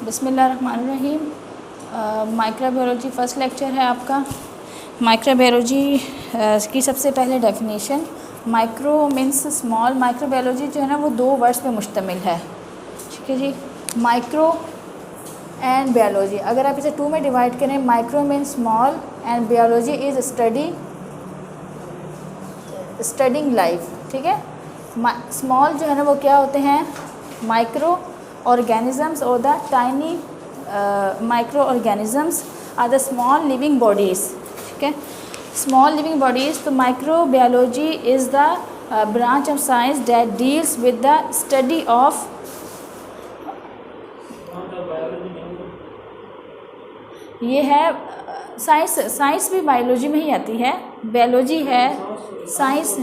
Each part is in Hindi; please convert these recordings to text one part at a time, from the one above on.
बिस्मिल्लाहिर्रहमानिर्रहीम। माइक्रोबायोलॉजी फ़र्स्ट लेक्चर है आपका। माइक्रोबायोलॉजी की सबसे पहले definition, micro means small. Microbiology जो है ना वो दो वर्ड्स पे मुश्तमिल है, ठीक है जी। माइक्रो एंड बायोलॉजी, अगर आप इसे टू में डिवाइड करें, micro means small and biology is studying life, ठीक है। स्मॉल जो है ना वो क्या होते हैं, micro organisms or the tiny microorganisms are the small living bodies, ठीक है, small living bodies। तो microbiology is the branch of science that deals with the study of ये है साइंस भी बायोलॉजी में ही आती है, बायोलॉजी है साइंस,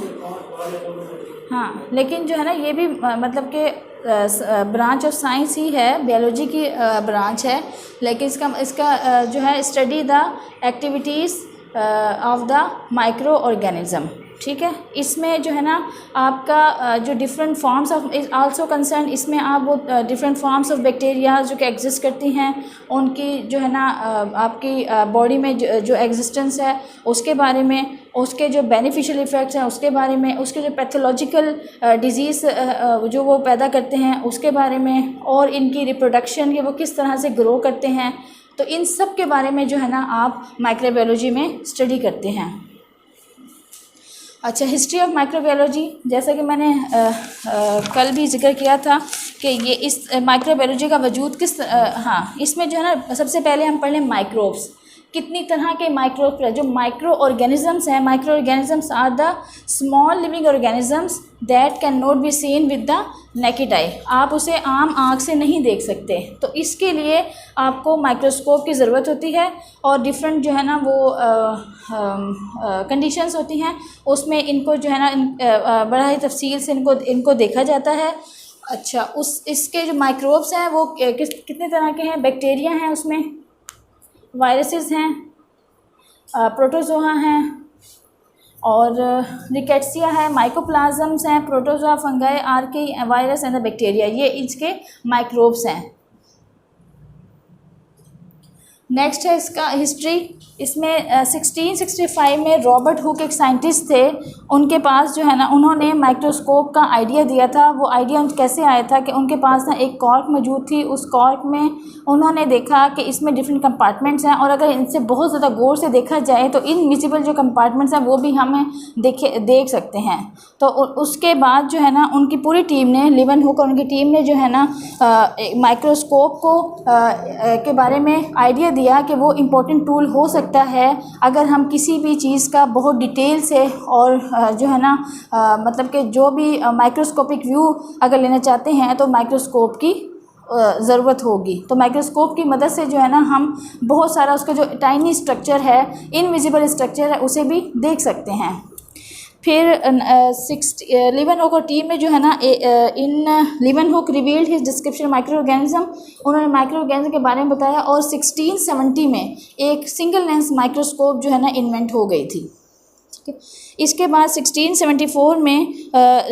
हाँ, लेकिन जो है ना ये भी मतलब कि ब्रांच ऑफ साइंस ही है, बायोलॉजी की ब्रांच है, लेकिन इसका जो है study the activities of the micro organism, ठीक है। इसमें जो है ना आपका जो different forms of is also concern, इसमें आप वो डिफरेंट फॉर्म्स ऑफ बैक्टीरिया जो कि एग्जिस्ट करती हैं, उनकी जो है ना आपकी बॉडी में जो एग्जिस्टेंस है उसके बारे में, उसके जो बेनिफिशियल इफ़ेक्ट्स हैं उसके बारे में, उसके जो पैथोलॉजिकल डिजीज़ जो वो पैदा करते हैं उसके बारे में, और इनकी रिप्रोडक्शन के वो किस तरह से ग्रो करते हैं, तो इन सब के बारे में जो है ना आप माइक्रोबायोलॉजी में स्टडी करते हैं। अच्छा, हिस्ट्री ऑफ माइक्रोबायोलॉजी, जैसा कि मैंने कल भी जिक्र किया था कि ये इस माइक्रोबायोलॉजी का वजूद हाँ, इसमें जो है ना सबसे पहले हम पढ़ लें माइक्रोब्स। कितनी तरह के माइक्रोब्स हैं, जो माइक्रो ऑर्गेनिजम्स हैं। Microorganisms are the small living organisms that can not be seen with the naked eye. आप उसे आम आँख से नहीं देख सकते, तो इसके लिए आपको माइक्रोस्कोप की ज़रूरत होती है, और डिफरेंट जो है ना वो कंडीशंस होती हैं, उसमें इनको जो है ना बड़ा ही तफसील से इनको देखा जाता है। अच्छा, इसके जो माइक्रोब्स हैं वो कितने तरह के हैं। बैक्टीरिया हैं, उसमें वायरसेस हैं, प्रोटोजोआ हैं, और रिकेट्सिया है, माइकोप्लाज्म्स हैं, protozoa, fungi, Archie, virus and bacteria, ये इसके माइक्रोब्स हैं। नेक्स्ट है इसका हिस्ट्री। इसमें 1665 में रॉबर्ट हुक एक साइंटिस्ट थे, उनके पास जो है ना उन्होंने माइक्रोस्कोप का आइडिया दिया था। वो आइडिया कैसे आया था कि उनके पास ना एक कॉर्क मौजूद थी, उस कॉर्क में उन्होंने देखा कि इसमें डिफरेंट कंपार्टमेंट्स हैं, और अगर इनसे बहुत ज़्यादा गौर से देखा जाए तो इनविजिबल जो कंपार्टमेंट्स हैं वो भी हमें देख सकते हैं। तो उसके बाद जो है ना उनकी पूरी टीम ने, लिवन हुक और उनकी टीम ने जो है ना माइक्रोस्कोप को के बारे में आइडिया दिया कि वो इम्पोर्टेंट टूल हो सकता है अगर हम किसी भी चीज़ का बहुत डिटेल से और जो है ना मतलब कि जो भी माइक्रोस्कोपिक व्यू अगर लेना चाहते हैं तो माइक्रोस्कोप की ज़रूरत होगी। तो माइक्रोस्कोप की मदद से जो है ना हम बहुत सारा उसका जो टाइनी स्ट्रक्चर है, इनविजिबल स्ट्रक्चर है, उसे भी देख सकते हैं। फिर लिवन हुक और टीम में जो है ना Leeuwenhoek revealed his description micro organism, उन्होंने माइक्रो ऑर्गेनिज्म के बारे में बताया, और 1670 में एक सिंगल लेंस माइक्रोस्कोप जो है ना इन्वेंट हो गई थी, ठीक है। इसके बाद 1674 में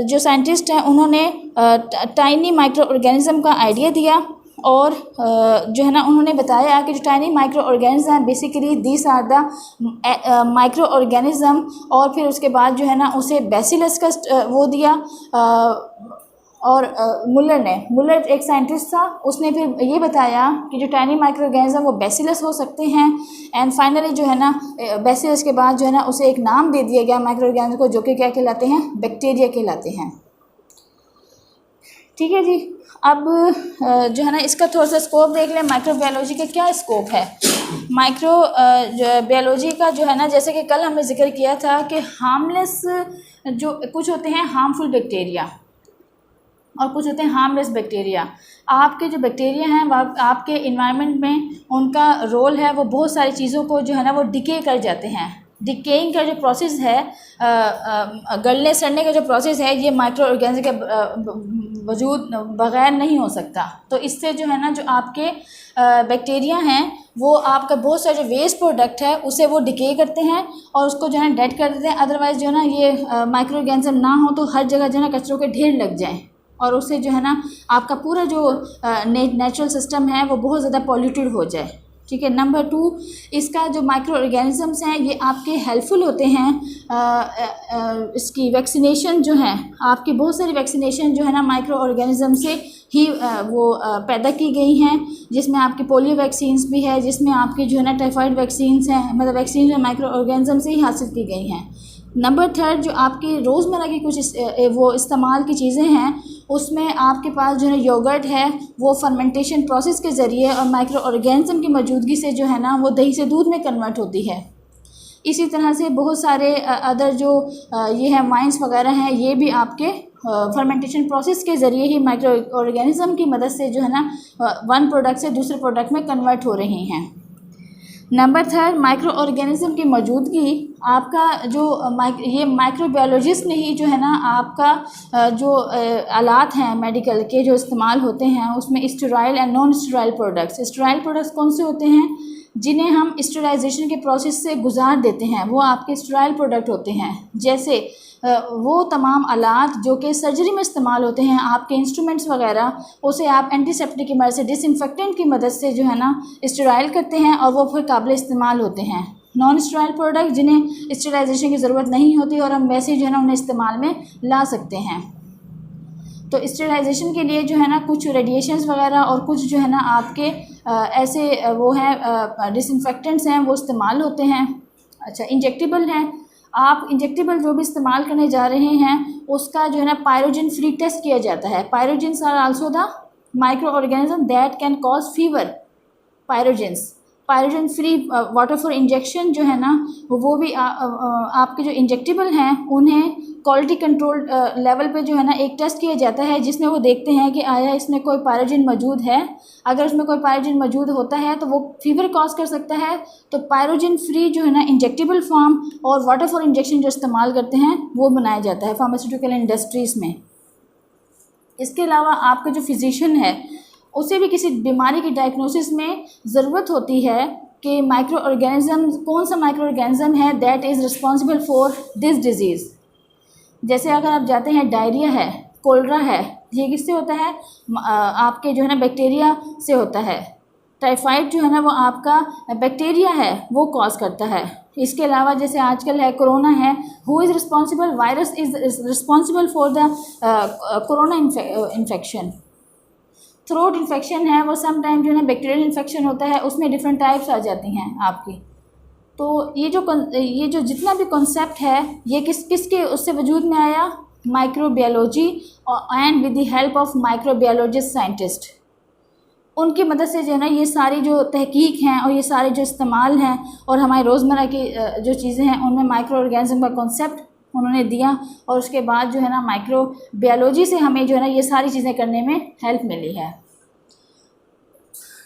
जो साइंटिस्ट हैं उन्होंने टाइनी माइक्रो ऑर्गेनिज्म का आइडिया दिया, और जो है ना उन्होंने बताया कि जो टाइनी माइक्रो ऑर्गेनिज्म है basically these are the micro organism. और फिर उसके बाद जो है ना उसे बेसिलस का वो दिया, और मुलर एक साइंटिस्ट था, उसने फिर ये बताया कि जो टाइनी माइक्रो ऑर्गेनिज्म वो बेसिलस हो सकते हैं। एंड फाइनली जो है ना बेसिलस के बाद जो है ना उसे एक नाम दे दिया गया माइक्रो ऑर्गेनिज्म को, जो कि क्या कहलाते हैं, बैक्टीरिया कहलाते हैं, ठीक है जी। अब जो है ना इसका थोड़ा सा स्कोप देख लें, माइक्रोबायोलॉजी का क्या स्कोप है। बायोलॉजी का जो है ना, जैसे कि कल हमने जिक्र किया था कि हार्मलेस जो कुछ होते हैं हार्मफुल बैक्टीरिया, और कुछ होते हैं हार्मलेस बैक्टीरिया। आपके जो बैक्टीरिया हैं वो आपके इन्वायरमेंट में उनका रोल है, वो बहुत सारी चीज़ों को जो है ना वो डिके कर जाते हैं। डिकेइंग का जो प्रोसेस है, गलने सड़ने का जो प्रोसेस है, ये माइक्रो ऑर्गेनिज्म के वजूद बग़ैर नहीं हो सकता। तो इससे जो है ना जो आपके बैक्टीरिया हैं वो आपका बहुत सारा जो वेस्ट प्रोडक्ट है उसे वो डिके करते हैं और उसको जो है डेड कर देते हैं। अदरवाइज़ जो है ना ये माइक्रो ऑर्गेनिज्म ना हो तो हर जगह जो है ना कचरों के ढेर लग जाएँ, और उससे जो है ना आपका पूरा जो नेचुरल सिस्टम है वो बहुत ज़्यादा पॉल्यूटेड हो जाए। ठीक है। नंबर 2, इसका जो माइक्रो ऑर्गेनिज़म्स हैं ये आपके हेल्पफुल होते हैं। इसकी वैक्सीनेशन जो है, आपकी बहुत सारी वैक्सीनेशन जो है ना माइक्रो ऑर्गेनिज़म से ही पैदा की गई हैं, जिसमें आपकी पोलियो वैक्सीन्स भी है, जिसमें आपकी जो है ना टाइफाइड वैक्सीन्स हैं, मतलब वैक्सीन जो माइक्रो ऑर्गेनिज़म से ही हासिल की गई हैं। नंबर 3, जो आपकी रोज़मर्रा की कुछ वो इस्तेमाल की चीज़ें हैं, उसमें आपके पास जो है योगर्ट है, वो फर्मेंटेशन प्रोसेस के ज़रिए और माइक्रो ऑर्गेनिज़म की मौजूदगी से जो है ना वो दही से दूध में कन्वर्ट होती है। इसी तरह से बहुत सारे अदर जो ये है वाइन्स वगैरह हैं, ये भी आपके फर्मेंटेशन प्रोसेस के ज़रिए ही माइक्रो ऑर्गेनिज़म की मदद से जो है ना वन प्रोडक्ट से दूसरे प्रोडक्ट में कन्वर्ट हो रही हैं। नंबर 3, माइक्रो ऑर्गेनिज़म की मौजूदगी आपका जो ये माइक्रोबायोलॉजिस्ट ने ही जो है ना आपका जो आलात हैं मेडिकल के जो इस्तेमाल होते हैं, उसमें sterile and non sterile products. Sterile products कौन से होते हैं? जिन्हें हम स्टेराइजेशन के प्रोसेस से गुजार देते हैं, वो आपके स्टेराइल प्रोडक्ट होते हैं। जैसे वो तमाम आलात जो कि सर्जरी में इस्तेमाल होते हैं, आपके इंस्ट्रूमेंट्स वगैरह, उसे आप एंटीसेप्टिक की मदद से, डिसइंफेक्टेंट की मदद से जो है ना स्टेराइल करते हैं और वो फिर काबिल इस्तेमाल होते हैं। नॉन स्टेराइल प्रोडक्ट जिन्हें स्टेराइजेशन की ज़रूरत नहीं होती और हम वैसे जो है ना उन्हें इस्तेमाल में ला सकते हैं। तो स्टेराइजेशन के लिए जो है ना कुछ रेडिएशंस वगैरह और कुछ जो है ना आपके ऐसे वो हैं डिसइंफेक्टेंट्स हैं, वो इस्तेमाल होते हैं। अच्छा, इंजेक्टेबल हैं। आप इंजेक्टेबल जो भी इस्तेमाल करने जा रहे हैं उसका जो है ना पायरोजिन फ्री टेस्ट किया जाता है। Pyrogens are also the micro organism that can cause fever. Pyrogen free water for injection जो है ना वो भी आपके जो इंजेक्टेबल हैं उन्हें क्वालिटी कंट्रोल लेवल पे जो है ना एक टेस्ट किया जाता है, जिसमें वो देखते हैं कि आया इसमें कोई पायरोजिन मौजूद है। अगर उसमें कोई पायरोजिन मौजूद होता है तो वो फीवर कॉज कर सकता है। तो पायरोजिन फ्री जो है ना इंजेक्टेबल फॉर्म और वाटर फॉर इंजेक्शन जो इस्तेमाल करते हैं वो बनाया जाता है फार्मास्यूटिकल इंडस्ट्रीज़ में। इसके अलावा आपका जो फिजिशियन है उसे भी किसी बीमारी की डायग्नोसिस में ज़रूरत होती है कि माइक्रो ऑर्गेनिज्म, कौन सा माइक्रो ऑर्गेनिज्म है that is responsible for this disease. जैसे अगर आप जाते हैं डायरिया है, कोलरा है, ये किससे होता है? आपके जो है ना बैक्टीरिया से होता है। टाइफाइड जो है ना वो आपका बैक्टीरिया है वो कॉज करता है। इसके अलावा जैसे आजकल है कोरोना है, who is responsible? Virus is responsible for the corona infection. Throat infection है वो समटाइम जो है ना बैक्टीरियल इन्फेक्शन होता है, उसमें डिफरेंट टाइप्स आ जाती हैं आपकी। तो ये जो जितना भी कॉन्सेप्ट है ये किसके उससे वजूद में आया? Microbiology and with the help of microbiologist scientist, उनकी मदद से जो है ना ये सारी जो तहकीक हैं और ये सारे जो इस्तेमाल हैं और हमारी रोज़मर्रा की जो चीज़ें हैं उनमें माइक्रो ऑर्गेनिज्म का कॉन्सेप्ट उन्होंने दिया और उसके बाद जो है ना माइक्रोबायोलॉजी से हमें जो है ना ये सारी चीज़ें करने में हेल्प मिली है।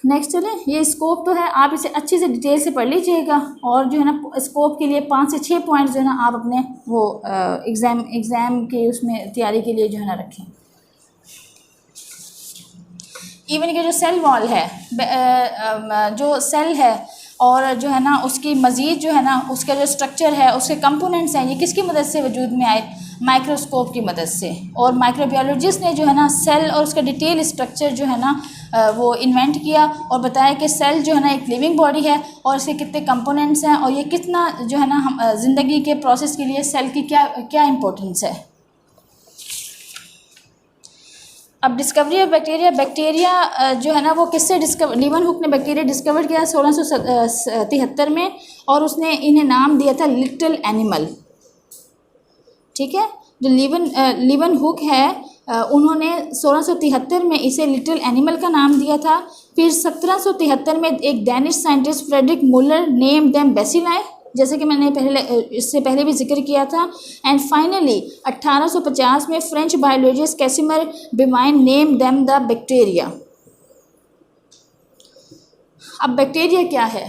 नेक्स्ट चलें, ये स्कोप तो है, आप इसे अच्छे से डिटेल से पढ़ लीजिएगा और जो है ना स्कोप के लिए 5 से 6 पॉइंट्स जो है ना आप अपने वो एग्ज़ाम के उसमें तैयारी के लिए जो है ना रखें। इवन के जो सेल वॉल है, जो सेल है और जो है ना उसकी मज़ीद जो है ना उसका जो स्ट्रक्चर है, उसके कंपोनेंट्स हैं, ये किसकी मदद से वजूद में आए? माइक्रोस्कोप की मदद से। और माइक्रोबायोलॉजिस्ट ने जो है ना सेल और उसका डिटेल स्ट्रक्चर जो है ना वो इन्वेंट किया और बताया कि सेल जो है ना एक लिविंग बॉडी है और इसके कितने कंपोनेंट्स हैं और ये कितना जो है ना हम ज़िंदगी के प्रोसेस के लिए सेल की क्या इम्पोर्टेंस है। अब डिस्कवरी ऑफ बैक्टीरिया जो है ना वो किससे लीवन हुक ने बैक्टीरिया डिस्कवर किया 1673 में और उसने इन्हें नाम दिया था लिटिल एनिमल। ठीक है, जो लीवन हुक है उन्होंने 1673 में इसे लिटिल एनिमल का नाम दिया था। फिर 1773 में एक डेनिश साइंटिस्ट फ्रेडरिक मुलर नेम देम बेसिलाई, जैसे कि मैंने इससे पहले भी जिक्र किया था। एंड फाइनली 1850 में French biologist Casimir Davaine name them the bacteria. अब बैक्टीरिया क्या है?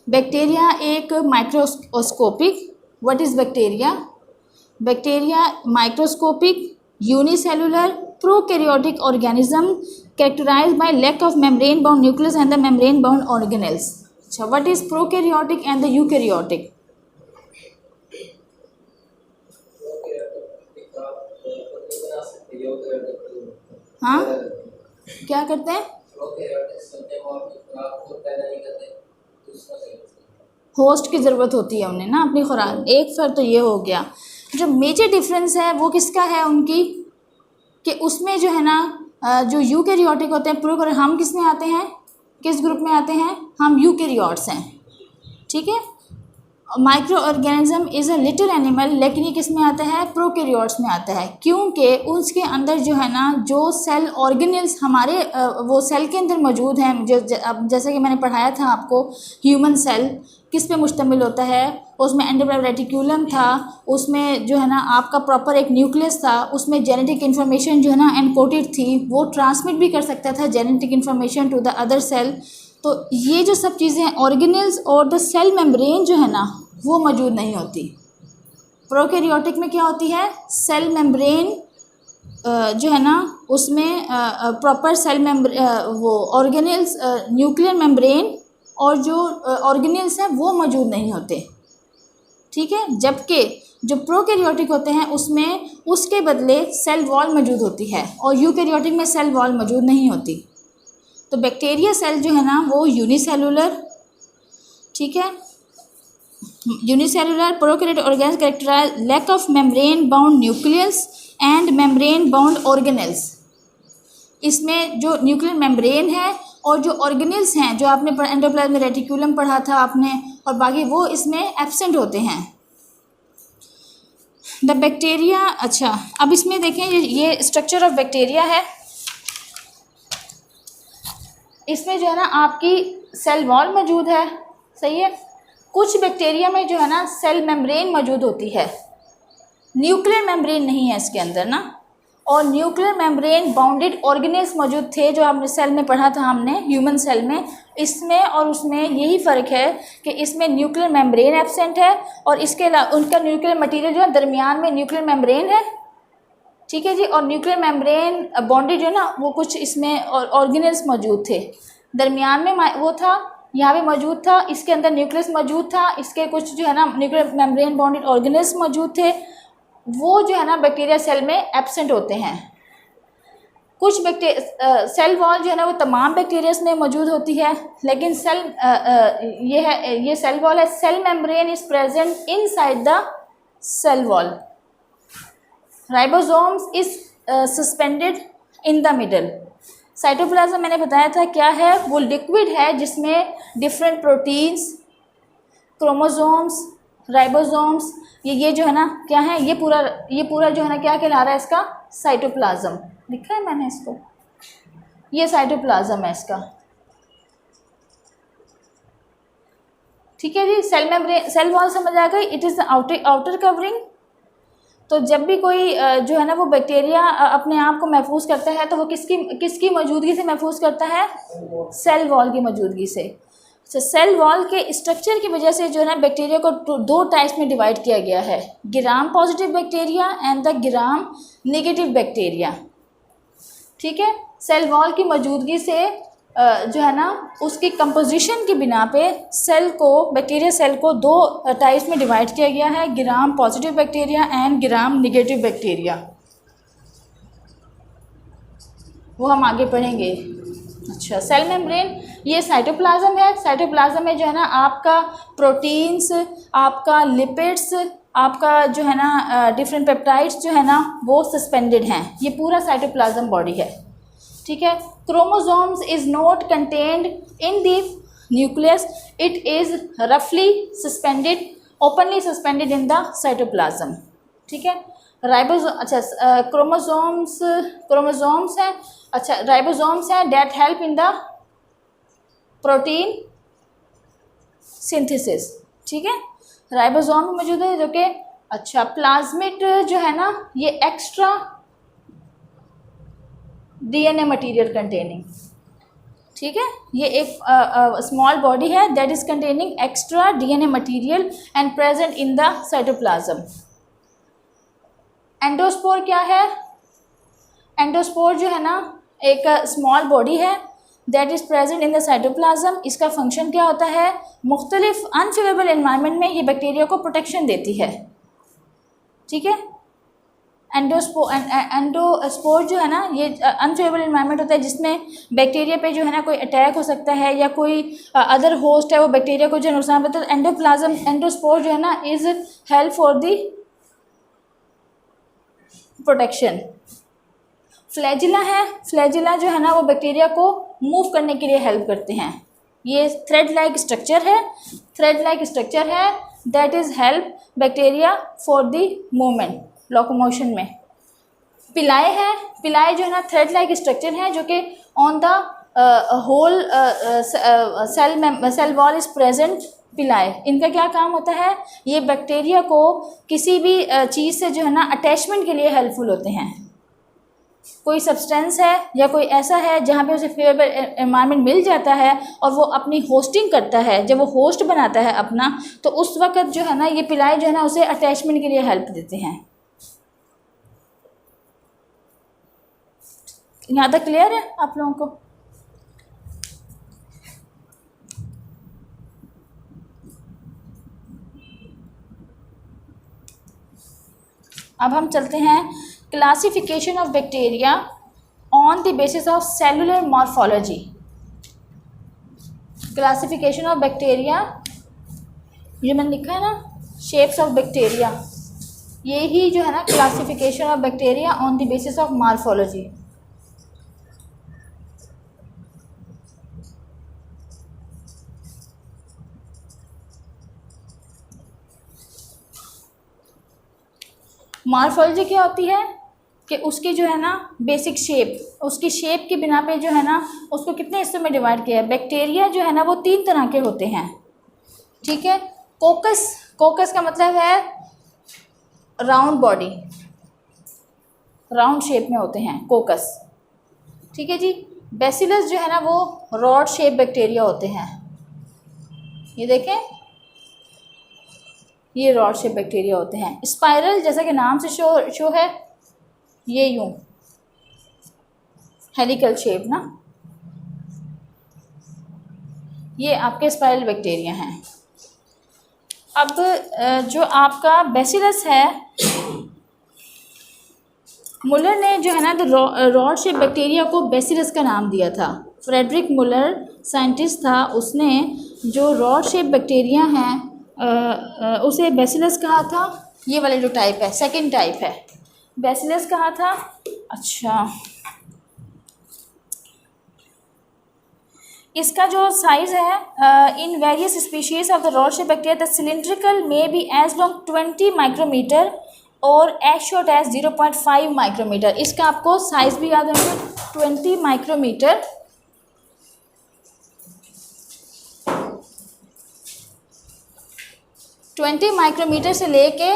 बैक्टीरिया एक microscopic, what is bacteria? Bacteria microscopic unicellular prokaryotic organism characterized by lack of membrane bound nucleus and the membrane bound organelles. So what is prokaryotic and the eukaryotic? हाँ, क्या करते हैं? होस्ट की ज़रूरत होती है उन्हें ना अपनी खुराक। एक फ़र्क तो ये हो गया। जो मेजर डिफरेंस है वो किसका है उनकी, कि उसमें जो है ना जो यूकैरियोटिक होते हैं प्रोकैरियोटिक, हम किस में आते हैं, किस ग्रुप में आते हैं, हम यूकैरियोट्स हैं। ठीक है, micro organism is a little animal, लेकिन ये किस में आता है, प्रोकैरियोट्स में आता है, क्योंकि उसके अंदर जो है ना जो सेल ऑर्गेनेल्स हमारे वो सेल के अंदर मौजूद हैं। जो अब जैसे कि मैंने पढ़ाया था आपको, ह्यूमन सेल किस पे मुश्तमिल होता है, उसमें एंडोप्लाज्मिक रेटिकुलम था, उसमें जो है ना आपका प्रॉपर एक न्यूक्लियस था, उसमें जेनेटिक इन्फॉर्मेशन जो है ना एनकोडेड थी, वो ट्रांसमिट भी कर सकता था genetic information to the other cell. तो ये जो सब चीज़ें हैं, ऑर्गेनेल्स और द सेल मेम्ब्रेन जो है ना वो मौजूद नहीं होती। प्रोकैरियोटिक में क्या होती है, सेल मेम्ब्रेन जो है ना उसमें प्रॉपर सेल मेम्ब्रेन वो ऑर्गेनेल्स न्यूक्लियर मेम्ब्रेन और जो ऑर्गेनेल्स हैं वो मौजूद नहीं होते। ठीक है, जबकि जो प्रोकैरियोटिक होते हैं उसमें उसके बदले सेल वॉल मौजूद होती है और यूकैरियोटिक में सेल वॉल मौजूद नहीं होती। तो बैक्टीरिया सेल जो है ना वो यूनिसेलुलर, ठीक है, unicellular prokaryotic organs characterise lack of membrane bound nucleus and membrane bound organelles. इसमें जो न्यूक्लियर मेम्ब्रेन है और जो ऑर्गेनेल्स हैं जो आपने एंडोप्लाज्मिक रेटिकुलम पढ़ा था आपने, और बाकी वो इसमें एब्सेंट होते हैं। द बैक्टीरिया, अच्छा अब इसमें देखें ये स्ट्रक्चर ऑफ बैक्टीरिया है। इसमें जो है ना आपकी सेल वॉल मौजूद है, सही है। कुछ बैक्टीरिया में जो है ना सेल मेम्ब्रेन मौजूद होती है, न्यूक्लियर मेम्ब्रेन नहीं है इसके अंदर ना, और न्यूक्लियर मेम्ब्रेन बाउंडेड ऑर्गेनेल्स मौजूद थे जो हमने सेल में पढ़ा था हमने ह्यूमन सेल में। इसमें और उसमें यही फ़र्क है कि इसमें न्यूक्लियर मेम्ब्रेन एब्सेंट है और इसके अलावा उनका न्यूक्लियर मटेरियल जो है दरमियान में न्यूक्लियर मेम्ब्रेन है, ठीक है जी, और न्यूक्लियर मेम्ब्रेन बॉन्डेड जो है ना वो कुछ इसमें ऑर्गेनेल्स मौजूद थे, दरमियान में वो था, यहाँ पे मौजूद था, इसके अंदर न्यूक्लियस मौजूद था, इसके कुछ जो है ना न्यूक्लियर मेम्ब्रेन बॉन्डेड ऑर्गेनेल्स मौजूद थे, वो जो है ना बैक्टीरिया सेल में एब्सेंट होते हैं। कुछ सेल वॉल जो है ना वो तमाम बैक्टीरियाज में मौजूद होती है, लेकिन ये सेल वॉल है, cell membrane is present inside the cell wall, ribosomes is suspended in the middle. Cytoplasm मैंने बताया था क्या है, वो लिक्विड है जिसमें डिफरेंट प्रोटीन्स, क्रोमोसोम्स, राइबोसोम्स, ये जो है ना क्या है, ये पूरा जो है ना क्या कहला रहा है इसका, साइटोप्लाज्म। लिखा है मैंने इसको, ये साइटोप्लाज्म है इसका, ठीक है जी। सेल मेम्ब्रेन, सेल वॉल समझ आ गई, इट इज़ आउटर कवरिंग। तो जब भी कोई जो है ना वो बैक्टीरिया अपने आप को महफूज करता है तो वो किसकी मौजूदगी से महफूज करता है, सेल वॉल की मौजूदगी से। तो सेल वॉल के स्ट्रक्चर की वजह से जो है ना बैक्टीरिया को दो टाइप्स में डिवाइड किया गया है, gram positive bacteria and the gram negative bacteria, ठीक है। सेल वॉल की मौजूदगी से जो है ना उसकी कंपोजिशन की बिना पे सेल को, बैक्टीरिया सेल को दो टाइप्स में डिवाइड किया गया है, gram positive bacteria and gram negative bacteria, वो हम आगे पढ़ेंगे। अच्छा, सेल मेम्ब्रेन, ये साइटोप्लाज्म है। साइटोप्लाज्म में जो है ना आपका प्रोटीन्स, आपका लिपिड्स, आपका जो है ना डिफरेंट पेप्टाइड्स जो है ना वो सस्पेंडेड हैं, ये पूरा साइटोप्लाज्म बॉडी है, ठीक है। Chromosomes is not contained in the nucleus, it is रफली suspended, openly suspended in the cytoplasm, ठीक है। क्रोमोसोम्स हैं, अच्छा राइबोसोम्स हैं that help in the protein synthesis, ठीक है। राइबोसोम मौजूद है जो कि, अच्छा प्लाज्मिड जो है ना ये एक्स्ट्रा डीएनए मटेरियल कंटेनिंग, ठीक है, ये एक स्मॉल बॉडी है that is containing extra DNA material and present in the cytoplasm. Endospore क्या है, एंडोस्पोर जो है ना एक स्मॉल बॉडी है that is present in the cytoplasm. इसका फंक्शन क्या होता है, मुख्तलिफ अनफेवरेबल एनवायरनमेंट में ये बैक्टीरिया को प्रोटेक्शन देती है, ठीक है। एंडोस्पोर जो है ना, ये अनफेवरेबल एनवायरनमेंट होता है जिसमें बैक्टीरिया पे जो है ना कोई अटैक हो सकता है या कोई अदर होस्ट है वो बैक्टीरिया को जो नुकसान पहुंचाता है। एंडोप्लाज्म एंडोस्पोर जो है ना is help for the protection. Flagella है, फ्लैजिला जो है ना वो बैक्टीरिया को मूव करने के लिए हेल्प करते हैं। ये थ्रेड लाइक स्ट्रक्चर है, थ्रेड लाइक स्ट्रक्चर है that is help bacteria for the movement, locomotion में। पिलाए है, पिलाए जो है ना थ्रेड लाइक स्ट्रक्चर है जो कि on the whole cell wall is present. Pili, इनका क्या काम होता है, ये बैक्टीरिया को किसी भी चीज़ से जो है ना अटैचमेंट के लिए हेल्पफुल होते हैं। कोई सब्सटेंस है या कोई ऐसा है जहाँ पे उसे फेवरेबल एनवायरनमेंट मिल जाता है और वो अपनी होस्टिंग करता है, जब वो होस्ट बनाता है अपना, तो उस वक्त जो है ना ये पिलाई जो है ना उसे अटैचमेंट के लिए हेल्प देते हैं। यहाँ तक क्लियर है आप लोगों को? अब हम चलते हैं classification of bacteria on the basis of cellular morphology. Classification of bacteria, ये मैंने लिखा है ना, शेप्स ऑफ बैक्टीरिया, ये ही जो है ना classification of bacteria on the basis of morphology. Morphology क्या होती है कि उसकी जो है ना बेसिक शेप, उसकी शेप की बिना पे जो है ना उसको कितने हिस्सों में डिवाइड किया है। बैक्टीरिया जो है ना वो 3 तरह के होते हैं, ठीक है। कोकस, कोकस का मतलब है राउंड बॉडी, राउंड शेप में होते हैं कोकस, ठीक है जी। बेसिलस जो है ना वो रॉड शेप बैक्टीरिया होते हैं, ये देखें, ये रॉड शेप बैक्टीरिया होते हैं। स्पाइरल जैसा कि नाम से शो है, ये यूं हेलिकल शेप ना, ये आपके स्पाइरल बैक्टीरिया हैं। अब जो आपका बेसिलस है, मुलर ने जो है ना तो रॉड शेप बैक्टीरिया को बेसिलस का नाम दिया था। फ्रेडरिक मुलर साइंटिस्ट था, उसने जो रॉड शेप बैक्टीरिया हैं उसे बेसिलस कहा था। ये वाले जो टाइप है, सेकंड टाइप है, बेसिलस कहा था। अच्छा, इसका जो साइज़ है in various species of the rod shape bacteria the cylindrical may be as long 20 micrometre और एज शॉर्ट एज 0.5 माइक्रोमीटर। इसका आपको साइज़ भी याद रखना, 20 माइक्रोमीटर, 20 माइक्रोमीटर से लेके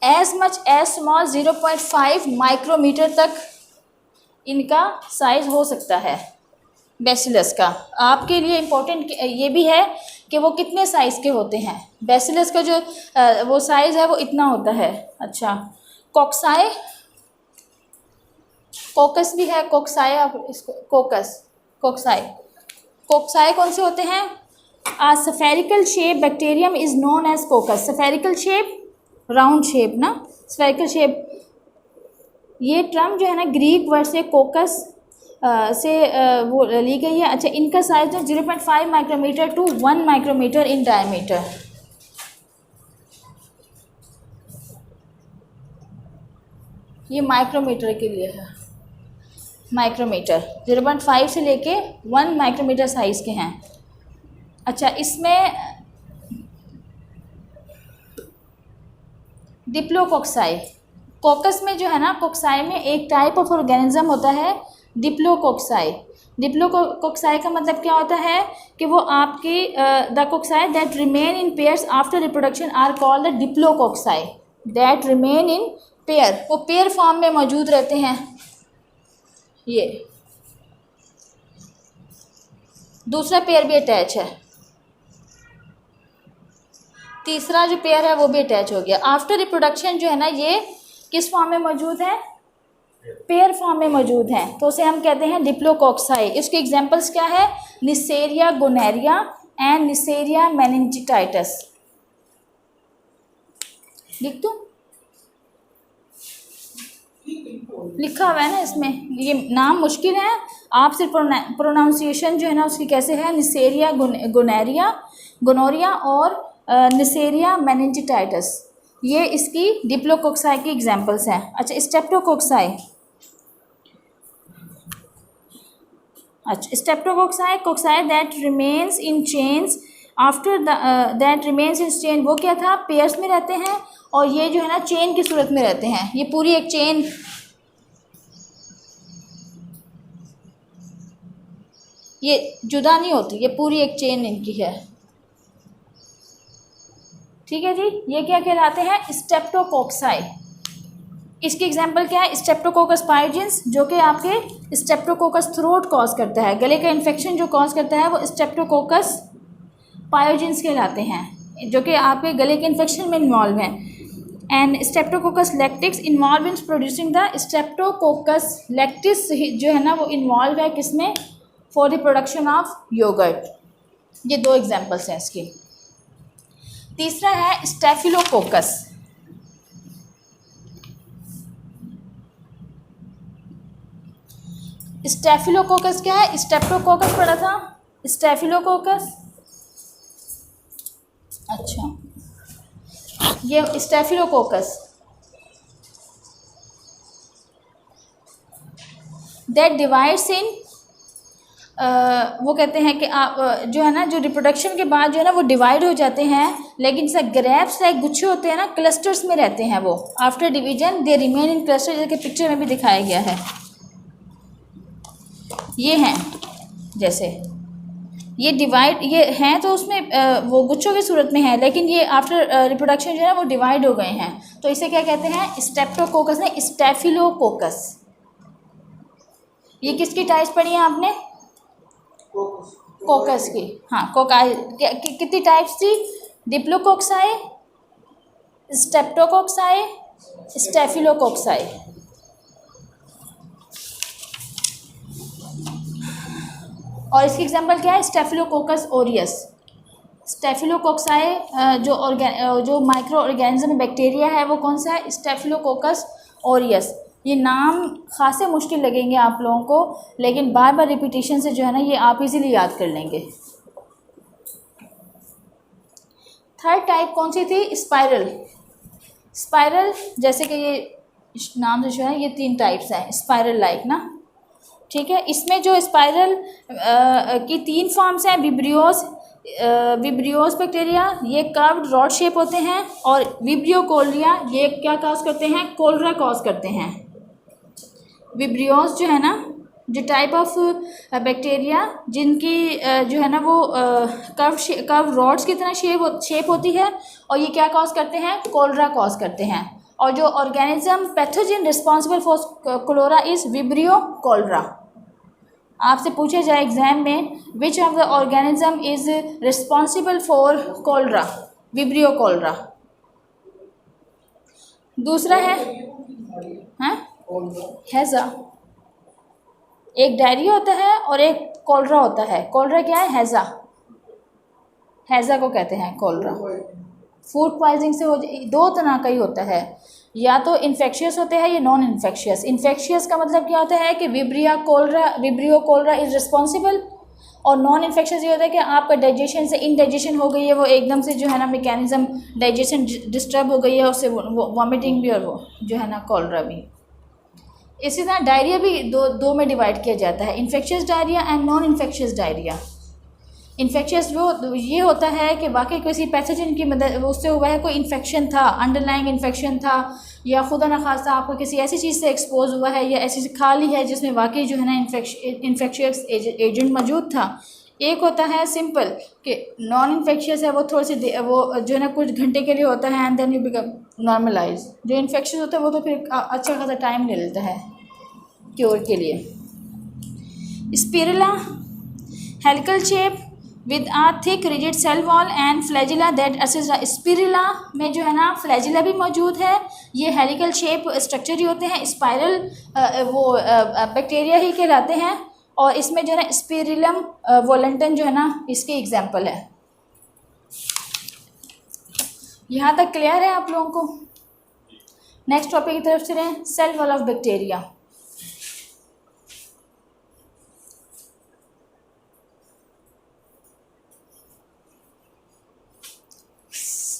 as much as small 0.5 micrometre तक इनका साइज़ हो सकता है बेसिलस का। आपके लिए इम्पोर्टेंट ये भी है कि वो कितने साइज़ के होते हैं। बेसिलस का जो वो साइज़ है वो इतना होता है। अच्छा, कोक्साई, कोकस भी है, कोक्साई, आप इसको कोकस, कोक्साई, कोक्साई कौन से होते हैं? A spherical shape bacterium is known as coccus. Spherical shape, round shape ना, spherical shape, ये टर्म जो है ना ग्रीक वर्ड से कोकस से वो ली गई है। अच्छा, इनका साइज है 0.5 micrometre to 1 micrometre in diameter. ये माइक्रोमीटर के लिए है, माइक्रोमीटर 0.5 से लेके 1 माइक्रोमीटर साइज़ के हैं। अच्छा, इसमें डिप्लोकोक्साई, कोकस में जो है ना कोक्साई में एक टाइप ऑफ ऑर्गेनिज्म होता है डिप्लोकोक्साई। डिप्लोकोक्साई का मतलब क्या होता है कि वो आपकी the cocci that remain in pairs after reproduction are called the diplococci, that remain in pair, वो पेयर फॉर्म में मौजूद रहते हैं। ये दूसरा पेयर भी अटैच है, तीसरा जो पेयर है वो भी अटैच हो गया। आफ्टर रिप्रोडक्शन जो है ना ये किस फॉर्म में मौजूद है? पेयर फॉर्म में मौजूद हैं, तो उसे हम कहते हैं डिप्लोकोक्साई। इसके एग्जांपल्स क्या है? Neisseria gonorrhoeae and Neisseria meningitidis. लिख दूं? लिखा हुआ है ना इसमें, ये नाम मुश्किल है, आप सिर्फ प्रोनाउंसिएशन जो है ना उसकी कैसे है, निसेरिया गोनोरिया और निसेरिया मेनिंजिटाइटिस, ये इसकी डिप्लोकोक्साई की एग्जांपल्स हैं। अच्छा, streptococci, cocci that remains in chains after that remains in chain, वो क्या था, पेयर्स में रहते हैं और ये जो है ना चेन की सूरत में रहते हैं, ये पूरी एक चेन, ये जुदा नहीं होती, ये पूरी एक चेन इनकी है। ठीक है जी, ये क्या कहलाते हैं, स्ट्रेप्टोकोक्साई। इसकी एग्जांपल क्या है, स्ट्रेप्टोकोकस पायोजेंस, जो कि आपके स्ट्रेप्टोकोकस थ्रोट कॉज करता है, गले का इन्फेक्शन जो कॉज करता है वो स्ट्रेप्टोकोकस पायोजेंस कहलाते हैं, जो कि आपके गले के इन्फेक्शन में इन्वॉल्व हैं। And streptococcus lactis involve in producing the, streptococcus lactis जो है ना वो इन्वॉल्व है किसमें, for the production of yoghurt. ये दो एग्जांपल्स हैं इसकी। तीसरा है स्टेफिलोकोकस। स्टेफिलोकोकस क्या है, स्ट्रेप्टोकोकस पढ़ा था, स्टेफिलोकोकस, अच्छा ये स्टेफिलोकोकस दैट डिवाइड्स इन, वो कहते हैं कि आप जो है ना जो रिप्रोडक्शन के बाद जो है ना वो डिवाइड हो जाते हैं, लेकिन जैसे ग्रेप्स लाइक गुच्छे होते हैं ना, क्लस्टर्स में रहते हैं वो, after division they remain in cluster, जैसे कि पिक्चर में भी दिखाया गया है, ये हैं जैसे, ये डिवाइड ये हैं तो उसमें वो गुच्छों की सूरत में है, लेकिन ये आफ्टर रिप्रोडक्शन जो है वो डिवाइड हो गए हैं, तो इसे क्या कहते हैं, स्ट्रेप्टोकोकस ने स्टेफिलोकोकस। ये किसकी टाइप्स पढ़ी हैं आपने, कोकस की, हाँ कोकाई कितनी टाइप्स थी, डिप्लोकोक्साई, स्ट्रेप्टोकोक्साई, स्टेफिलोकोक्साई। और इसकी एग्जांपल क्या है, स्टेफिलोकोकस ओरियस। स्टेफिलोकोक्साई जो माइक्रो ऑर्गेनिज्म बैक्टीरिया है वो कौन सा है, स्टेफिलोकोकस ओरियस। ये नाम खासे मुश्किल लगेंगे आप लोगों को, लेकिन बार बार रिपीटिशन से जो है ना ये आप इजीली याद कर लेंगे। थर्ड टाइप कौन सी थी, स्पाइरल। स्पाइरल जैसे कि ये नाम से जो है ये 3 टाइप्स हैं, स्पाइरल लाइक ना, ठीक है। इसमें जो स्पाइरल की 3 फॉर्म्स हैं, विब्रियोस बैक्टीरिया, ये कर्व्ड रॉड शेप होते हैं, और विब्रियो कोलिया, ये क्या कॉज करते हैं, कोलरा कॉज करते हैं। विब्रियोस जो है ना, जो टाइप ऑफ बैक्टीरिया जिनकी जो है ना वो कर्व रॉड्स की तरह शेप होती है, और ये क्या कॉज करते हैं, कोलरा कॉज करते हैं। और जो organism pathogen responsible for cholera is vibrio cholera. आपसे पूछा जाए एग्जाम में, which of the organism is responsible for cholera, vibrio cholera. दूसरा है हैजा, एक डायरिया होता है और एक कोलरा होता है। कोलरा क्या है, हैजा, हैजा को कहते हैं कोलरा। फूड पॉइजनिंग से 2 तरह का ही होता है, या तो इन्फेक्शियस होते हैं या नॉन इन्फेक्शियस। इन्फेक्शियस का मतलब क्या होता है कि विब्रियो कोलरा इज रिस्पॉन्सिबल, और नॉन इन्फेक्शियस ये होता है कि आपका डाइजेशन से इनडाइजेशन हो गई है, वो एकदम से जो है ना मैकेनिज्म डाइजेशन डिस्टर्ब हो गई है, उससे वॉमिटिंग भी और वो जो है ना कोलरा भी। इसी तरह डायरिया भी दो में डिवाइड किया जाता है, infectious diarrhoea and non infectious diarrhoea. Infectious वो ये होता है कि वाकई किसी पैथोजन की मदद उससे हुआ है, कोई इन्फेक्शन था, अंडरलाइंग इन्फेक्शन था, या खुदा न खास्ता आपको किसी ऐसी चीज़ से एक्सपोज हुआ है, या ऐसी खा ली है जिसमें वाकई जो है ना इन्फेक्शियस एजेंट मौजूद था। एक होता है सिंपल कि नॉन इन्फेक्शियस है, वो थोड़ी सी वो जो है ना कुछ घंटे के लिए होता है, and then you become normalise. जो इन्फेक्शियस होता है वो तो फिर अच्छा खासा टाइम ले लेता है क्योर के लिए। Spirilla, helical shape with a thick rigid cell wall and flagella that assist. Spirilla में जो है ना फ्लैजिला भी मौजूद है, ये हेलिकल शेप स्ट्रक्चर ही होते हैं, स्पाइरल वो बैक्टीरिया ही कहलाते हैं, और इसमें जो है ना स्पिरिलम वोलेंटन जो है ना इसकी एग्जांपल है। यहाँ तक क्लियर है आप लोगों को। नेक्स्ट टॉपिक की तरफ से रहें, cell wall of bacteria.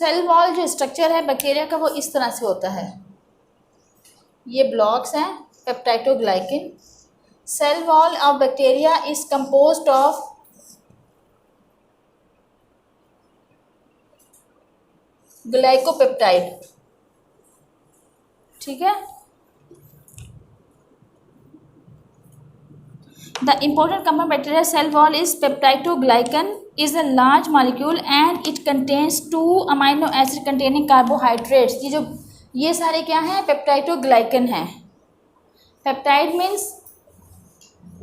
Cell wall जो स्ट्रक्चर है बैक्टीरिया का वो इस तरह से होता है, ये ब्लॉक्स हैं peptidoglycan. Cell wall of bacteria is composed of glycopeptide, ठीक है। The important component bacteria cell wall is peptidoglycan is a large molecule and it contains 2 amino acid containing carbohydrates। ये सारे क्या हैं, पेप्टाइडोग्लाइकन हैं। पेप्टाइड मीन्स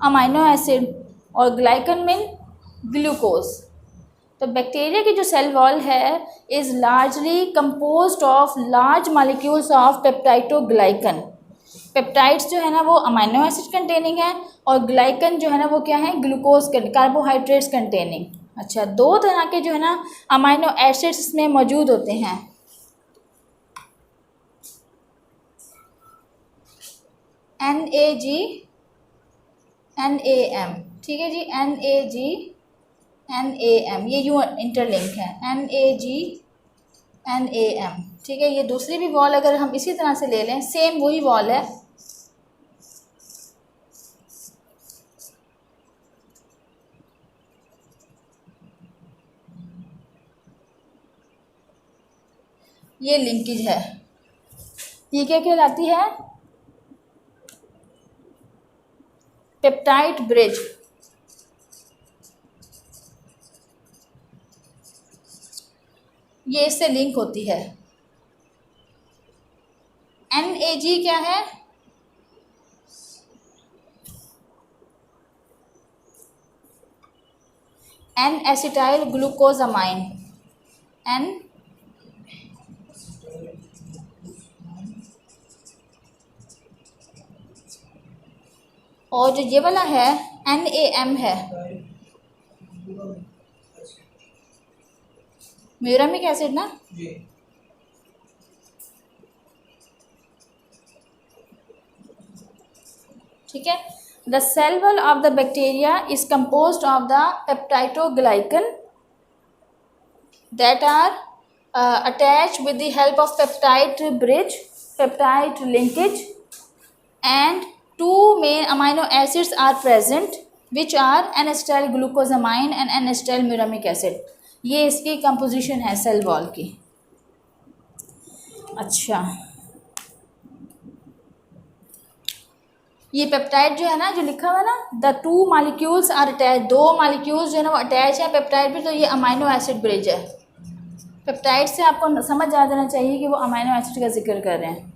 अमाइनो एसिड और ग्लाइकन मीन ग्लूकोज। तो बैक्टीरिया की जो सेल वॉल है is largely composed of large molecules of peptidoglycan. Peptides जो है ना वो अमाइनो एसिड कंटेनिंग है और ग्लाइकन जो है ना वो क्या है, ग्लूकोज कार्बोहाइड्रेट्स कंटेनिंग। अच्छा, 2 तरह के जो है ना अमाइनो एसिड्स इसमें मौजूद होते हैं। NAG NAM, ठीक है जी, NAG NAM, ये यूँ इंटरलिंक है, NAG NAM, ठीक है। ये दूसरी भी वॉल अगर हम इसी तरह से ले लें, सेम वही वॉल है, ये लिंकेज है, ये क्या कहलाती है, पेप्टाइड ब्रिज। ये इससे लिंक होती है। NAG क्या है, N एसिटाइल ग्लूकोजामाइन, N और जो ये वाला है NAM है, म्यूरामिक एसिड ना, ठीक है। The cell wall of the bacteria is composed of the peptidoglycan that are attached with the help of peptide bridge, peptide linkage, and 2 main amino acids are present which are N-acetyl glucosamine and N-acetyl muramic acid। ये इसकी कंपोजिशन है सेल वॉल की। अच्छा, ये पेप्टाइड जो है ना, जो लिखा हुआ है ना, the 2 molecules are attach, 2 molecules जो है ना वो अटैच है पेप्टाइड पे, तो ये अमाइनो एसिड ब्रिज है। पेप्टाइड से आपको समझ आ जाना चाहिए कि वो अमाइनो एसिड का जिक्र कर रहे हैं।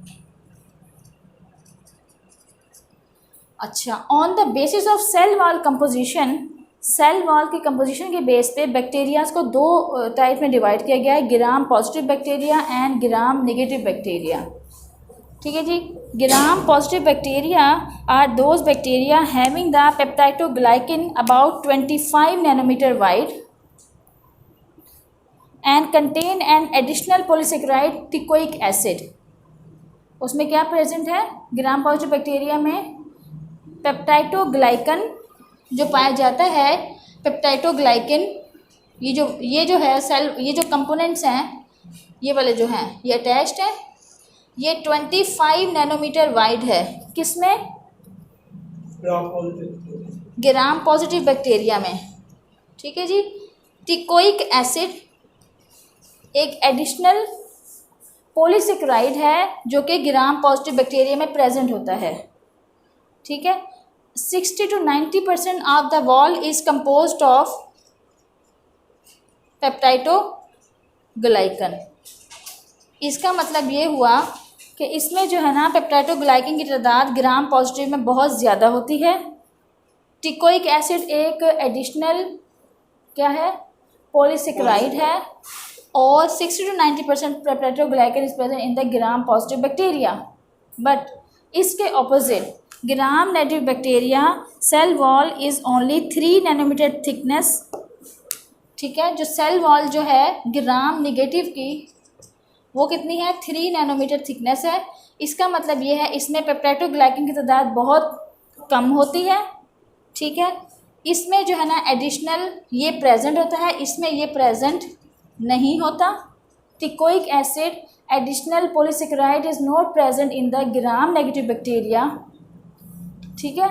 अच्छा, on the basis of cell wall composition, cell wall की कंपोजिशन के बेस पे बैक्टीरियाज को 2 टाइप में डिवाइड किया गया है, gram positive bacteria and gram negative bacteria, ठीक है जी। Gram positive bacteria are those bacteria having the peptidoglycan about 25 nanometre wide and contain an additional polysaccharide teichoic acid. उसमें क्या प्रेजेंट है, ग्राम पॉजिटिव बैक्टीरिया में पेप्टाइडोग्लाइकन जो पाया जाता है, पेप्टाइडोग्लाइकिन, ये जो है सेल, ये जो कंपोनेंट्स हैं, ये वाले जो हैं ये अटैच्ड है, ये 25 नैनोमीटर वाइड है, किसमें, ग्राम पॉजिटिव बैक्टीरिया में, ठीक है जी। टिकोइक एसिड एक एडिशनल पॉलीसेकेराइड है जो कि ग्राम पॉजिटिव बैक्टीरिया में प्रेजेंट होता है, ठीक है। 60 to 90% of the wall is composed of peptidoglycan. इसका मतलब ये हुआ कि इसमें जो है ना पेप्टाइडोग्लाइकन की तादाद ग्राम पॉजिटिव में बहुत ज़्यादा होती है। टिकोइक एसिड एक एडिशनल क्या है, पॉलीसेकेराइड है, और 60 to 90% peptidoglycan is present in the gram positive bacteria. But इसके opposite gram negative bacteria cell wall is only 3 nanometre thickness, ठीक है। जो सेल वॉल जो है ग्राम नेगेटिव की वो कितनी है, 3 नैनोमीटर थिकनेस है। इसका मतलब ये है इसमें पेप्टाइडोग्लाइकन की तादाद बहुत कम होती है, ठीक है। इसमें जो है ना एडिशनल ये प्रेजेंट होता है, इसमें ये प्रेजेंट नहीं होता, teichoic acid additional polysaccharide is not present in the gram negative bacteria. ठीक है,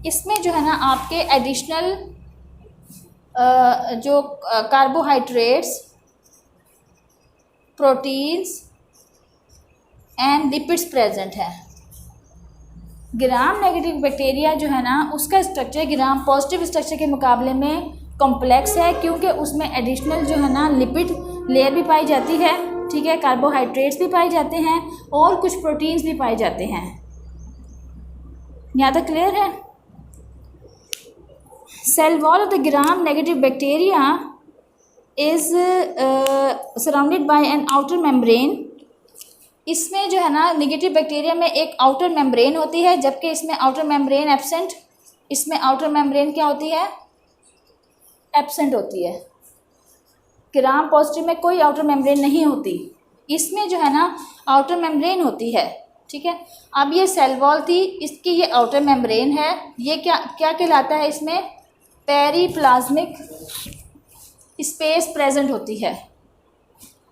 इसमें जो है ना आपके एडिशनल जो carbohydrates, proteins and lipids present है। ग्राम नेगेटिव बैक्टीरिया जो है ना उसका स्ट्रक्चर ग्राम पॉजिटिव स्ट्रक्चर के मुकाबले में कॉम्प्लेक्स है, क्योंकि उसमें एडिशनल जो है ना लिपिड लेयर भी पाई जाती है। ठीक है, कार्बोहाइड्रेट्स भी पाए जाते हैं और कुछ प्रोटीन्स भी पाए जाते हैं। यहाँ तक क्लियर है? Cell wall of the gram negative bacteria is surrounded by an outer membrane. इसमें जो है ना नेगेटिव बैक्टीरिया में एक आउटर मेम्ब्रेन होती है, जबकि इसमें आउटर मेम्ब्रेन एब्सेंट। इसमें आउटर मेम्ब्रेन क्या होती है? एब्सेंट होती है। ग्राम पॉजिटिव में कोई आउटर मेम्ब्रेन नहीं होती, इसमें जो है ना आउटर मेम्ब्रेन होती है। ठीक है, अब ये सेल वॉल थी, इसकी ये आउटर मेम्ब्रेन है। ये क्या क्या कहलाता है? इसमें पेरीप्लाज्मिक स्पेस प्रेजेंट होती है।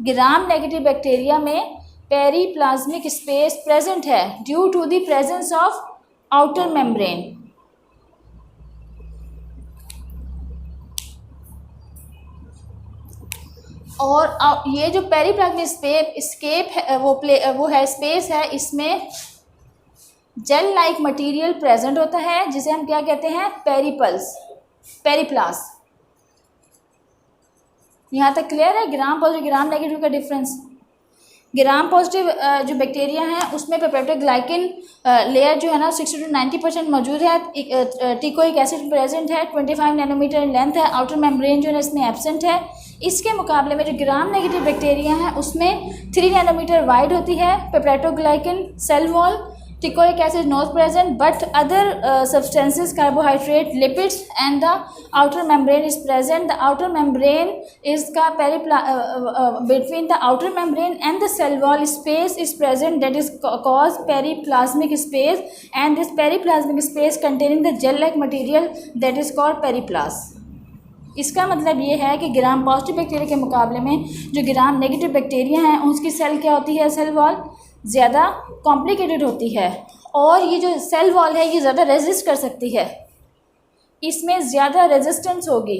ग्राम नेगेटिव बैक्टीरिया में पेरीप्लाज्मिक स्पेस प्रेजेंट है due to the presence of outer membrane. और ये जो पेरीप्लाज्मिक स्केप है वो है स्पेस है, इसमें जेल लाइक मटेरियल प्रेजेंट होता है, जिसे हम क्या कहते हैं? पेरीप्लास। यहाँ तक क्लियर है ग्राम पॉजिटिव ग्राम नेगेटिव का डिफरेंस? ग्राम पॉजिटिव जो बैक्टीरिया हैं उसमें पेप्टाइडोग्लाइकिन लेयर जो है ना 60 to 90% मौजूद है। टिकोइक एसिड प्रेजेंट है, 25 नैनोमीटर लेंथ है। आउटर मेम्ब्रेन जो है इसमें एब्सेंट है। इसके मुकाबले में जो ग्राम नेगेटिव बैक्टीरिया हैं उसमें 3 नैनोमीटर वाइड होती है peptidoglycan cell wall. Teichoic acid not present but other substances carbohydrate lipids and the outer membrane is present. The outer membrane is का between the outer membrane and the cell wall space is present that is called periplasmic space, and this periplasmic space containing the gel like material that is called periplast। इसका मतलब ये है कि ग्राम पॉजिटिव बैक्टीरिया के मुकाबले में जो ग्राम नेगेटिव बैक्टीरिया हैं उसकी सेल क्या होती है? सेल वॉल ज़्यादा कॉम्प्लिकेटेड होती है, और ये जो सेल वॉल है ये ज़्यादा रेजिस्ट कर सकती है। इसमें ज़्यादा रेजिस्टेंस होगी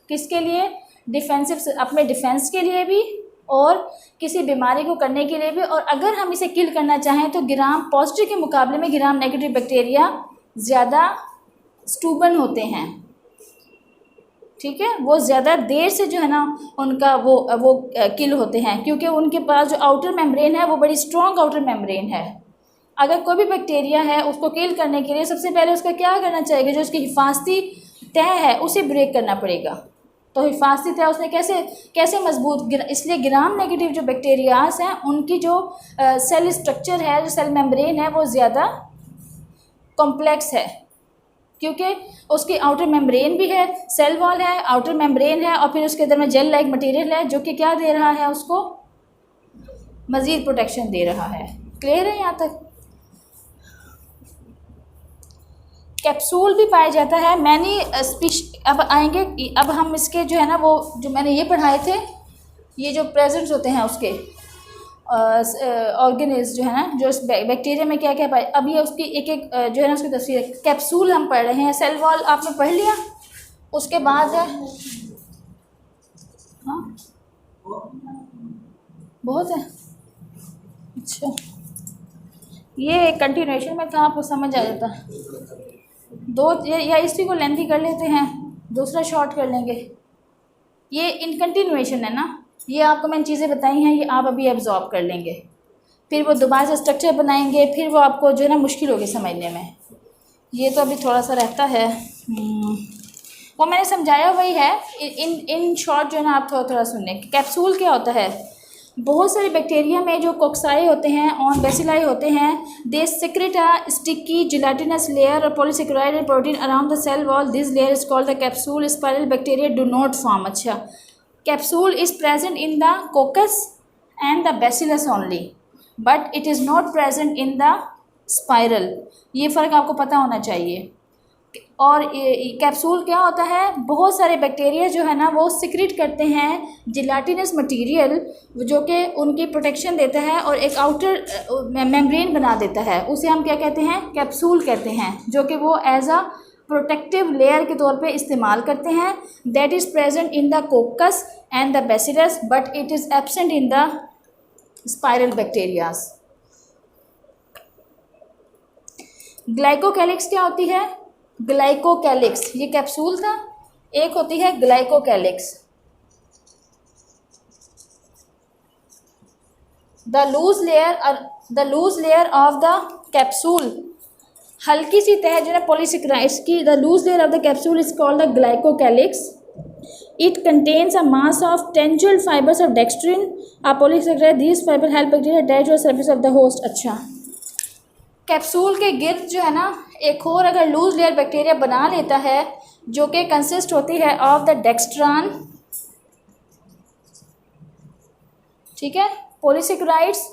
किसके लिए? डिफेंसिव, अपने डिफेंस के लिए भी और किसी बीमारी को करने के लिए भी। और अगर हम इसे किल करना चाहें तो ग्राम पॉजिटिव के मुकाबले में ग्राम नेगेटिव बैक्टीरिया ज़्यादा स्टूबन होते हैं। ठीक है, वो ज़्यादा देर से जो है ना उनका वो किल होते हैं, क्योंकि उनके पास जो आउटर मेम्ब्रेन है वो बड़ी स्ट्रॉन्ग आउटर मेम्ब्रेन है। अगर कोई भी बैक्टीरिया है उसको किल करने के लिए सबसे पहले उसका क्या करना चाहिए? जो उसकी हिफाजती तह है उसे ब्रेक करना पड़ेगा। तो हिफाजती तह उसने कैसे मजबूत, इसलिए ग्राम नेगेटिव जो बैक्टीरियाज हैं उनकी जो सेल स्ट्रक्चर है, जो सेल मेम्ब्रेन है वो ज़्यादा कॉम्प्लेक्स है, क्योंकि उसकी आउटर मेम्ब्रेन भी है, सेल वॉल है, आउटर मेम्ब्रेन है, और फिर उसके अंदर में जेल लाइक मटेरियल है जो कि क्या दे रहा है? उसको मज़ीद प्रोटेक्शन दे रहा है। क्लियर है यहाँ तक? कैप्सूल भी पाया जाता है मैनी अब आएंगे। अब हम इसके जो है ना वो जो मैंने ये पढ़ाए थे, ये जो प्रेजेंट्स होते हैं उसके ऑर्गेनिज जो है ना, जो इस बैक्टीरिया में क्या क्या पाए, अब ये उसकी एक एक जो है ना उसकी तस्वीर। कैप्सूल हम पढ़ रहे हैं, सेल वॉल आपने पढ़ लिया। उसके बाद हाँ बहुत है, अच्छा ये कंटिन्यूएशन में था, आपको समझ आ जाता। दो या इसी को लेंथी कर लेते हैं, दूसरा शॉर्ट कर लेंगे। ये इन कंटिन्यूएशन है ना, ये आपको मैंने चीज़ें बताई हैं, ये आप अभी एब्जॉर्ब कर लेंगे, फिर वो दोबारा से स्ट्रक्चर बनाएंगे, फिर वो आपको जो है ना मुश्किल होगी समझने में। ये तो अभी थोड़ा सा रहता है, वो मैंने समझाया वही है। इन शॉर्ट जो है ना आप थोड़ा थोड़ा सुनने। कैप्सूल क्या होता है? बहुत सारे बैक्टीरिया में जो कोक्साई होते हैं और बेसिलाई होते हैं, they secrete a sticky gelatinous layer और polysaccharide and protein around the cell wall, this layer is called the capsule, spiral bacteria do not form. अच्छा, capsule is present in the coccus and the bacillus only, but it is not present in the spiral. ये फ़र्क आपको पता होना चाहिए। और कैप्सूल क्या होता है, बहुत सारे बैक्टीरिया जो है ना वो सिक्रेट करते हैं जिलेटिनस मटेरियल जो कि उनकी प्रोटेक्शन देता है और एक आउटर मेम्ब्रेन बना देता है, उसे हम क्या कहते हैं, कैप्सूल कहते हैं, जो कि वो एज अ प्रोटेक्टिव लेयर के तौर पे इस्तेमाल करते हैं। That is present in the coccus and the bacillus but it is absent in the spiral bacterias. Glycocalyx क्या होती है, ग्लाइकोकैलिक्स ये कैप्सूल था, एक होती है glycocalyx. The loose layer of the capsule, हल्की सी तह जो है पॉलीसेकेराइड्स की, the loose layer of the capsule is called the glycocalyx. It contains a mass of tangled fibres of dextrin a polysaccharide, these fibre help bacteria attach to the surface of the host. अच्छा, कैप्सूल के गिर्द जो है ना एक और अगर लूज लेयर बैक्टीरिया बना लेता है जो कि कंसिस्ट होती है ऑफ द डेक्स्ट्रान, ठीक है, पॉलीसेकेराइड्स,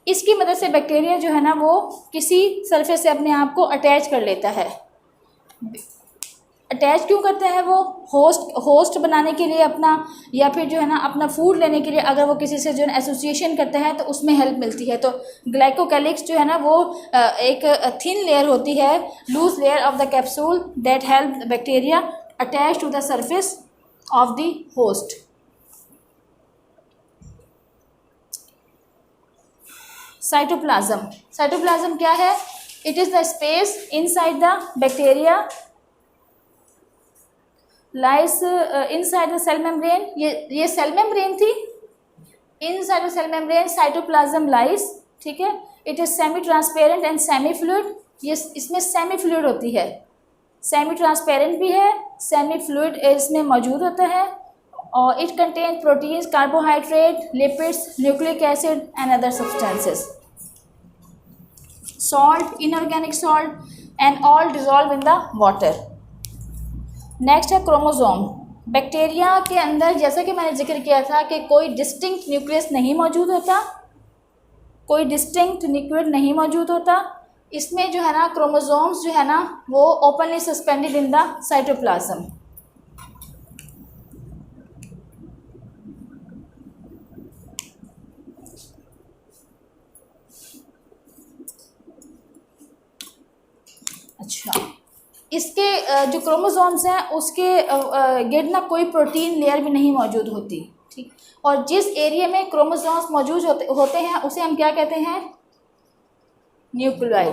इसकी मदद से बैक्टीरिया जो है ना वो किसी सरफेस से अपने आप को अटैच कर लेता है। अटैच क्यों करता है वो, होस्ट बनाने के लिए अपना, या फिर जो है ना अपना फूड लेने के लिए अगर वो किसी से जो है एसोसिएशन करता है तो उसमें हेल्प मिलती है। तो ग्लाइकोकैलिक्स जो है ना वो एक थिन लेयर होती है, loose layer of the capsule that help bacteria attach to the surface of the host. Cytoplasm क्या है, it is the space inside the bacteria lies inside the cell membrane, ये सेल मेम्ब्रेन थी, inside the cell membrane cytoplasm lies, ठीक है। It is semi transparent and semi fluid, ये इसमें सेमी फ्लूइड होती है, सेमी ट्रांसपेरेंट भी है, सेमी फ्लूइड इसमें मौजूद होता है। और it contain proteins, carbohydrate, lipids, nucleic acid and other substances, salt, inorganic salt and all dissolve in the water. Next है क्रोमोसोम। बैक्टीरिया के अंदर जैसा कि मैंने जिक्र किया था कि कोई डिस्टिंक्ट न्यूक्लियस नहीं मौजूद होता, कोई डिस्टिंक्ट न्यूक्लियस नहीं मौजूद होता, इसमें जो है ना क्रोमोसोम्स जो है ना वो openly suspended in the cytoplasm. अच्छा, इसके जो क्रोमोसोम्स हैं उसके गिर्द ना कोई प्रोटीन लेयर भी नहीं मौजूद होती, ठीक। और जिस एरिया में क्रोमोसोम्स मौजूद होते हैं उसे हम क्या कहते हैं, न्यूक्लियाई।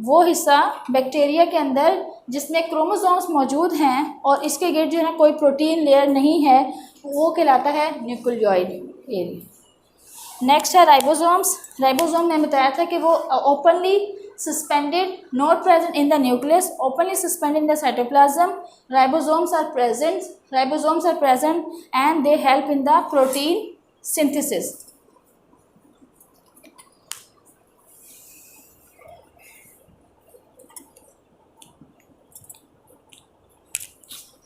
वो हिस्सा बैक्टीरिया के अंदर जिसमें क्रोमोसोम्स मौजूद हैं और इसके गिर्द जो है ना कोई प्रोटीन लेयर नहीं है, वो कहलाता है न्यूक्लियोइड एरिया। नेक्स्ट है राइबोसोम्स। राइबोसोम ने बताया था कि वो openly suspended, not present in the nucleus, openly suspended in the cytoplasm. Ribosomes are present and they help in the protein synthesis.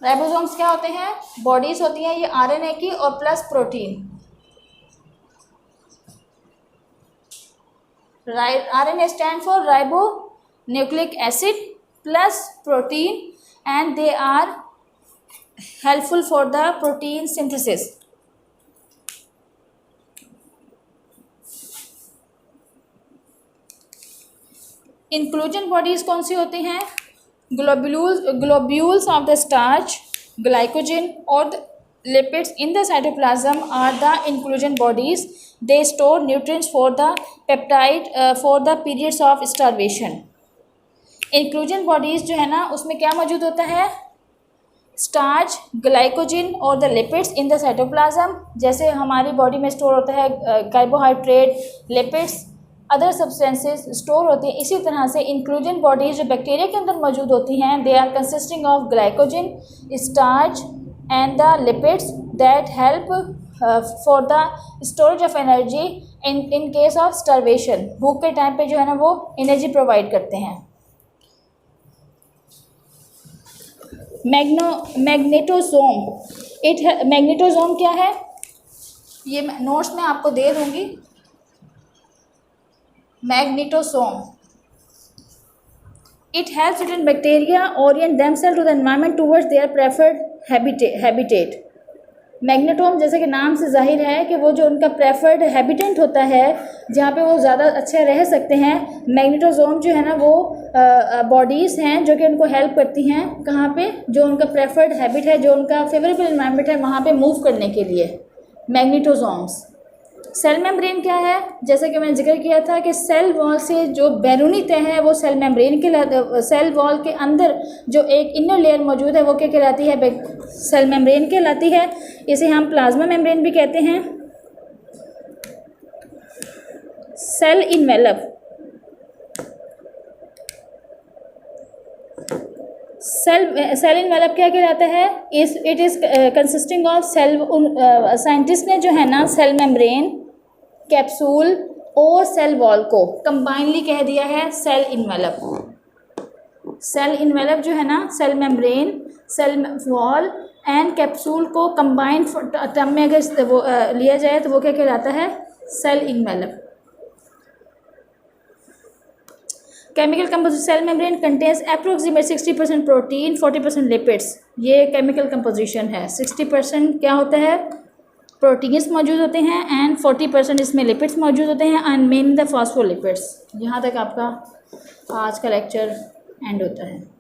Ribosomes क्या होते हैं, बॉडीज होती हैं ये आरएनए की और plus protein. RNA stand for ribonucleic acid plus protein and they are helpful for the protein synthesis. Inclusion bodies कौन सी होती हैं, globules of the starch, glycogen और lipids in the cytoplasm are the inclusion bodies. They store nutrients for the peptide for the periods of starvation. inclusion bodies जो है ना उसमें क्या मौजूद होता है, स्टार्च, ग्लाइकोजन और the lipids in the cytoplasm. जैसे हमारी बॉडी में स्टोर होता है carbohydrate, lipids, other substances store होती हैं, इसी तरह से इंक्लूजन बॉडीज जो बैक्टीरिया के अंदर मौजूद होती हैं, they are consisting of glycogen, starch and the lipids that help for the storage of energy in case of starvation. भूख के टाइम पे जो है ना वो एनर्जी प्रोवाइड करते हैं। मैग्नेटोसोम, मैग्नेटोसोम क्या है, ये नोट्स में आपको दे दूंगी। Magnetosome, it helps certain bacteria orient themselves to the environment towards their preferred habitat। मैग्नेटोम जैसे कि नाम से जाहिर है कि वो जो उनका प्रेफर्ड हैबिटेट होता है जहाँ पे वो ज़्यादा अच्छे रह सकते हैं। मैग्नेटोसोम जो है ना वो बॉडीज़ हैं जो कि उनको हेल्प करती हैं कहाँ पे, जो उनका प्रेफर्ड हैबिट है, जो उनका फेवरेबल एनवायरनमेंट है वहाँ पे मूव करने के लिए। मैग्नेटोसोम्स। सेल मेम्ब्रेन क्या है, जैसे कि मैंने जिक्र किया था कि सेल वॉल से जो बैरूनी तह है वो सेल मेम्ब्रेन के, सेल वॉल के अंदर जो एक इनर लेयर मौजूद है वो क्या कहलाती है, सेल मेम्ब्रेन कहलाती है। इसे हम प्लाज्मा मेम्ब्रेन भी कहते हैं। सेल इन्वेलप, सेल इन्वेलप क्या कहलाता है, it is consisting of cell, scientist ने जो है ना सेल मेम्ब्रेन, कैप्सूल और सेल वॉल को कंबाइनली कह दिया है सेल इन्वेलप। सेल इन्वेलप जो है ना cell membrane, cell wall and capsule को कंबाइंड टर्म में अगर वो लिया जाए तो वो क्या कहलाता है, cell envelope. Chemical composition, cell membrane contains approximate 60% protein 40% lipids. ये केमिकल कंपोजिशन है। 60% क्या होता है, प्रोटीन्स मौजूद होते हैं एंड 40% इसमें लिपिड्स मौजूद होते हैं एंड मेन द फॉस्फोलिपिड्स। यहाँ तक आपका आज का लेक्चर एंड होता है।